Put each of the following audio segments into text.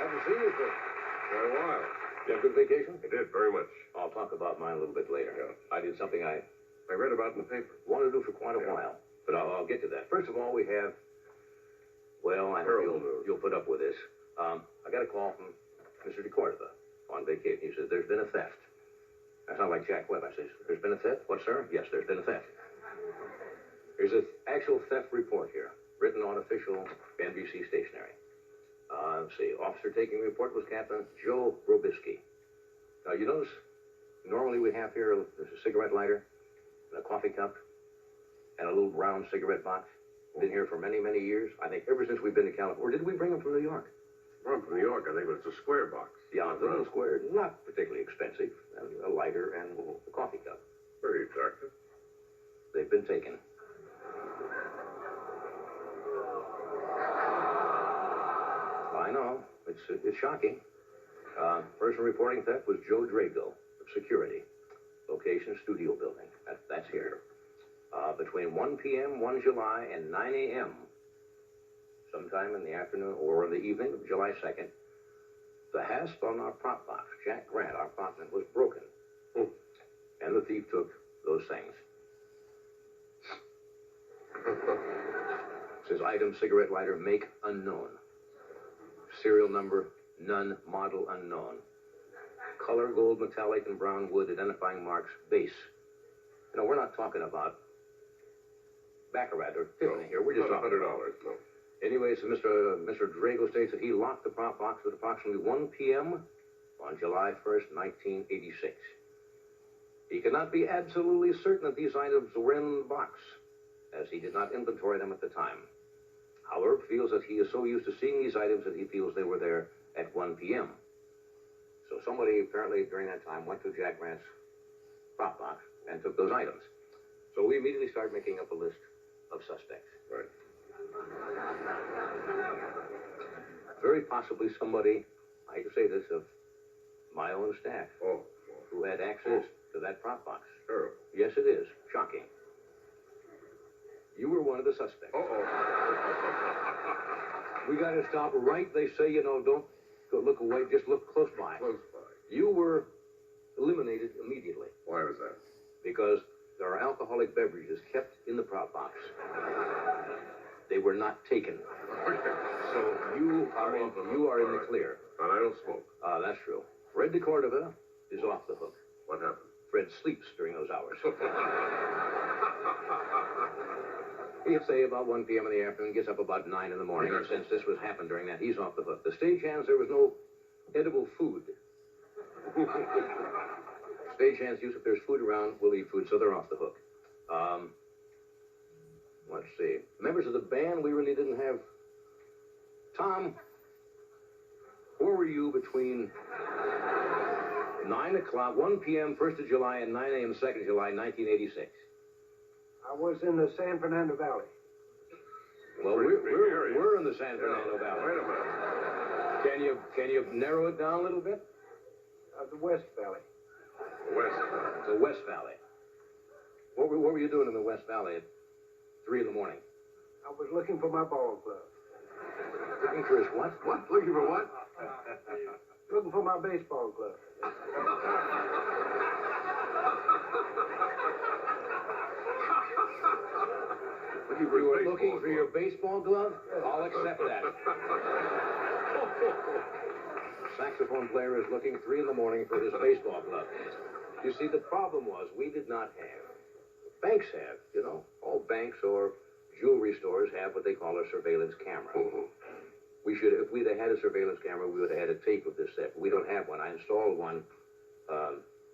Haven't seen you for quite a while. You have a good vacation? I did, very much. I'll talk about mine a little bit later. Yeah. I did something I read about in the paper. wanted to do for quite a while, but I'll get to that. First of all, we have, well, I hope you'll put up with this. I got a call from Mr. DeCordova on vacation. He says, there's been a theft. I sound like Jack Webb. I says, there's been a theft? What, sir? Yes, there's been a theft. There's an actual theft report here, written on official NBC stationery. Let's see. Officer taking the report was Captain Joe Robisky. Now, you notice, normally we have here, there's a cigarette lighter, and a coffee cup, and a little brown cigarette box. Been here for many, many years. I think ever since we've been to California. Or did we bring them from New York? Well, from New York, I think, but it's a square box. Yeah, it's a little square. Not particularly expensive. A lighter and a coffee cup. Very attractive. They've been taken. I know. It's shocking. Person reporting theft was Joe Drago of security. Location, studio building. That's here. Between 1 p.m., 1 July, and 9 a.m., sometime in the afternoon or in the evening of July 2nd, the hasp on our prop box, Jack Grant, our propman, was broken. And the thief took those things. Says item, cigarette lighter, make unknown. Serial number, none, model unknown. Color, gold, metallic, and brown wood, identifying marks, base. You know, we're not talking about Baccarat or Tiffany here. We're just talking $100, about. no. Anyway, so Mr. Drago states that he locked the prop box at approximately 1 p.m. on July 1st, 1986. He cannot be absolutely certain that these items were in the box, as he did not inventory them at the time. However, feels that he is so used to seeing these items that he feels they were there at 1 p.m. So somebody apparently during that time went to Jack Grant's prop box and took those items. So we immediately started making up a list of suspects. Right. Very possibly somebody, I hate to say this, of my own staff, who had access to that prop box. Sure. Yes, it is. Shocking. You were one of the suspects. We got to stop right. They say, you know, don't go look away. Just look close by. Close by. You were eliminated immediately. Why was that? Because there are alcoholic beverages kept in the prop box. They were not taken. So you are in the clear. And I don't smoke. That's true. Fred DeCordova is off the hook. What happened? Fred sleeps during those hours. He'll say about 1 p.m. in the afternoon, gets up about 9 in the morning, and since this was happened during that, he's off the hook. The stagehands, there was no edible food. Stagehands use, if there's food around, we'll eat food, so they're off the hook. Let's see. Members of the band, we really didn't have. Tom, where were you between 9 o'clock, 1 p.m., 1st of July, and 9 a.m., 2nd of July, 1986? I was in the San Fernando Valley. Well, we're in the San Fernando Valley. Wait a minute. Can you narrow it down a little bit? The West Valley. West. The West Valley. What were you doing in the West Valley at 3 in the morning? I was looking for my ball glove. Looking for his what? What? Looking for what? Looking for my baseball glove. You were looking for your baseball glove? I'll accept that. Saxophone player is looking 3 in the morning for his baseball glove. You see, the problem was we did not have. Banks have, you know. All banks or jewelry stores have what they call a surveillance camera. We should, if we'd have had a surveillance camera, we would have had a tape of this theft. We don't have one. I installed one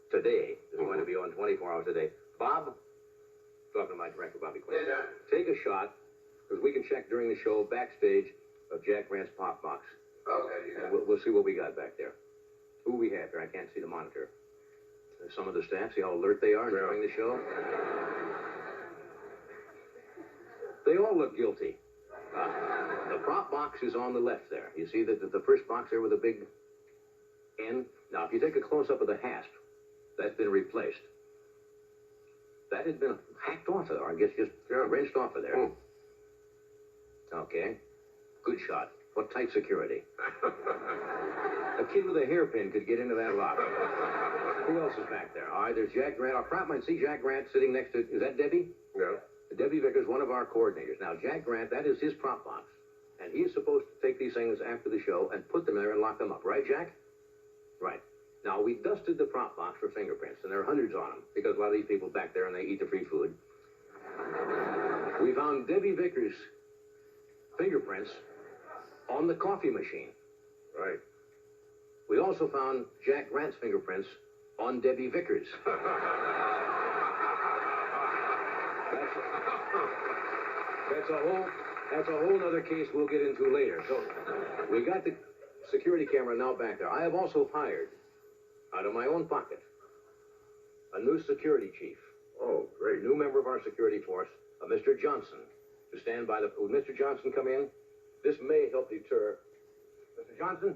today. It's going to be on 24 hours a day. Bob, talking to my director, Bobby Quinn. Yeah. Take a shot, because we can check during the show backstage of Jack Grant's pop box. Okay, And we'll see what we got back there. Who we have here? I can't see the monitor. Some of the staff, see how alert they are during the show? They all look guilty. The prop box is on the left there. You see the first box there with a big N? Now, if you take a close-up of the hasp, that's been replaced. That had been hacked off of there, I guess, just wrenched off of there. Okay. Good shot. What tight security? A kid with a hairpin could get into that lock. Who else is back there? All right, there's Jack Grant. Our prop man, see Jack Grant sitting next to, is that Debbie? Yeah. Debbie Vickers, one of our coordinators. Now, Jack Grant, that is his prop box. And he's supposed to take these things after the show and put them there and lock them up. Right, Jack? Right. Now, we dusted the prop box for fingerprints, and there are hundreds on them, because a lot of these people back there, and they eat the free food. We found Debbie Vickers' fingerprints on the coffee machine. Right. We also found Jack Grant's fingerprints on Debbie Vickers. That's a whole other case we'll get into later. So we got the security camera now back there. I have also hired, out of my own pocket, a new security chief. Oh, great. New member of our security force, Mr. Johnson, to stand by the... Would Mr. Johnson come in? This may help deter... Mr. Johnson?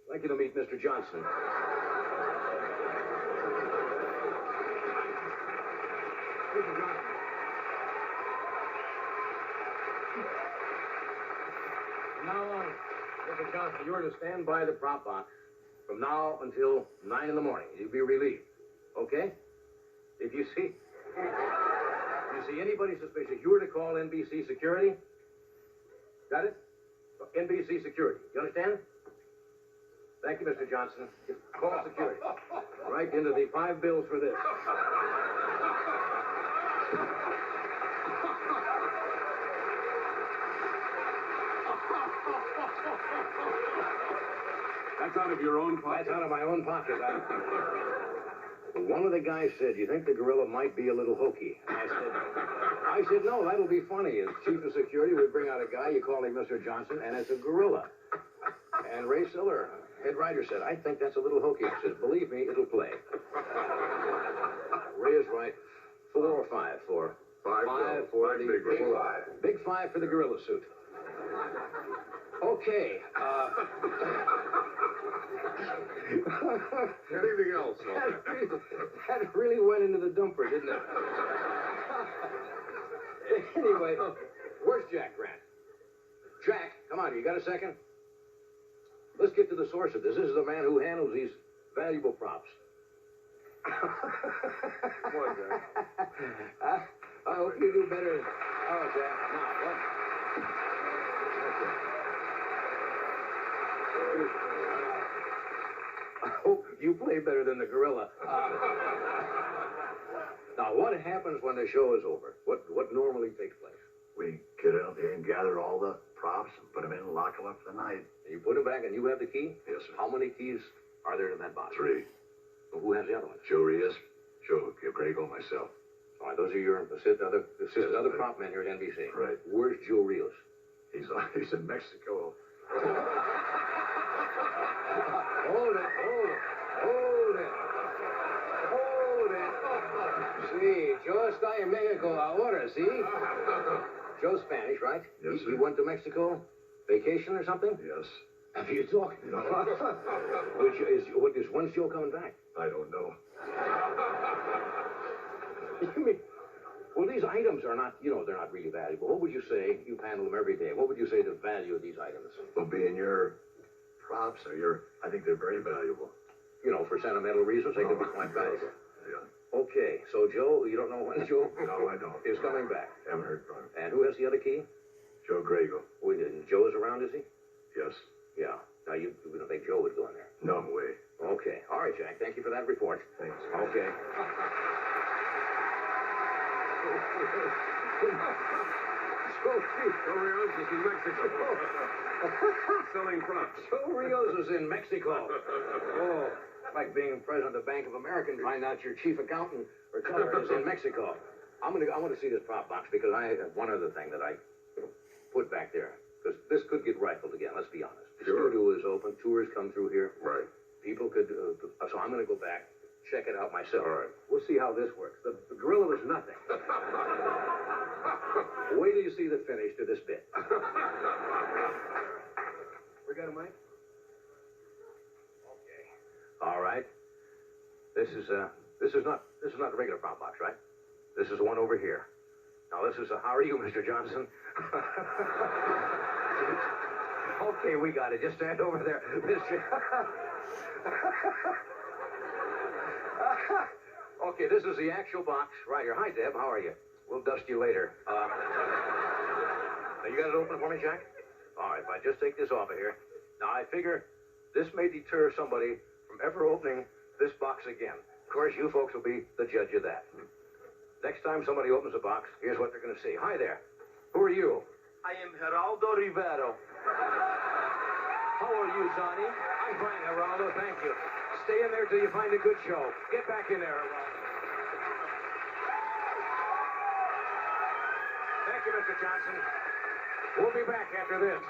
I'd like you to meet Mr. Johnson. Mr. Johnson. From now on, Mr. Johnson, you are to stand by the prop box from now until 9 in the morning. You'll be relieved. Okay? If you see anybody suspicious, you are to call NBC Security. Got it? NBC Security. You understand? Thank you, Mr. Johnson. Call security. Right into the 5 bills for this. That's out of your own pocket? That's out of my own pocket. One of the guys said, "You think the gorilla might be a little hokey?" And I said, "No, that'll be funny. As chief of security, we bring out a guy, you call him Mr. Johnson, and it's a gorilla." And Ray Siller, head writer, said, "I think that's a little hokey." I said, "Believe me, it'll play." Ray is right. 4 or 5 for... 5 for the... big five. Big 5 for the gorilla suit. Okay. Anything else? That really went into the dumper, didn't it? Anyway, where's Jack Grant? Jack, come on, you got a second? Let's get to the source of this. This is the man who handles these valuable props. Come on, Jack. I hope you do better. Oh, Jack. Now, what? I hope you play better than the gorilla. Now, what happens when the show is over? What normally takes place? We get out there and gather all the props and put them in and lock them up for the night. You put them back and you have the key? Yes, sir. How many keys are there in that box? 3. Well, who has the other one? Joe Rios, Joe Grego, myself. All right, those are your other prop men here at NBC. Right. Where's Joe Rios? He's in Mexico. Hold it. See, Joe está en Mexico ahora, see? Joe's Spanish, right? Yes, He sir. went to Mexico? Vacation or something? Yes. Have you talked? No. When's Joe coming back? I don't know. You mean, well, these items are not, they're not really valuable. What would you say? You handle them every day. What would you say the value of these items? Well, being your props I think they're very valuable. For sentimental reasons, they could be quite valuable. Yeah. Okay, so Joe, you don't know when Joe No, I don't. is coming back. Haven't heard from him. And who has the other key? Joe Grego. Joe is around, is he? Yes. Yeah. Now, you don't think Joe would go in there? No way. Okay. All right, Jack. Thank you for that report. Thanks. Okay. Joe Rios is in Mexico. Selling props. Joe Rios is in Mexico. Oh, like being president of Bank of America and find out your chief accountant or teller is in Mexico. I want to see this prop box because I have one other thing that I put back there. Because this could get rifled again, let's be honest. The Sure. studio is open, tours come through here. Right. People could, so I'm going to go back, check it out myself. All right. We'll see how this works. The gorilla was nothing. Wait till you see the finish to this bit. We got a mic? Okay. All right. This is not the regular prop box, right? This is the one over here. Now this is how are you, Mr. Johnson? Okay, we got it. Just stand over there, Mr. Okay, this is the actual box right here. Hi, Deb. How are you? We'll dust you later. Now, you got it open for me, Jack? All right, if I just take this off of here. Now, I figure this may deter somebody from ever opening this box again. Of course, you folks will be the judge of that. Next time somebody opens a box, here's what they're going to see. Hi there. Who are you? I am Geraldo Rivero. How are you, Johnny? I'm fine, Geraldo. Thank you. Stay in there till you find a good show. Get back in there, Geraldo. Thank you, Mr. Johnson. We'll be back after this.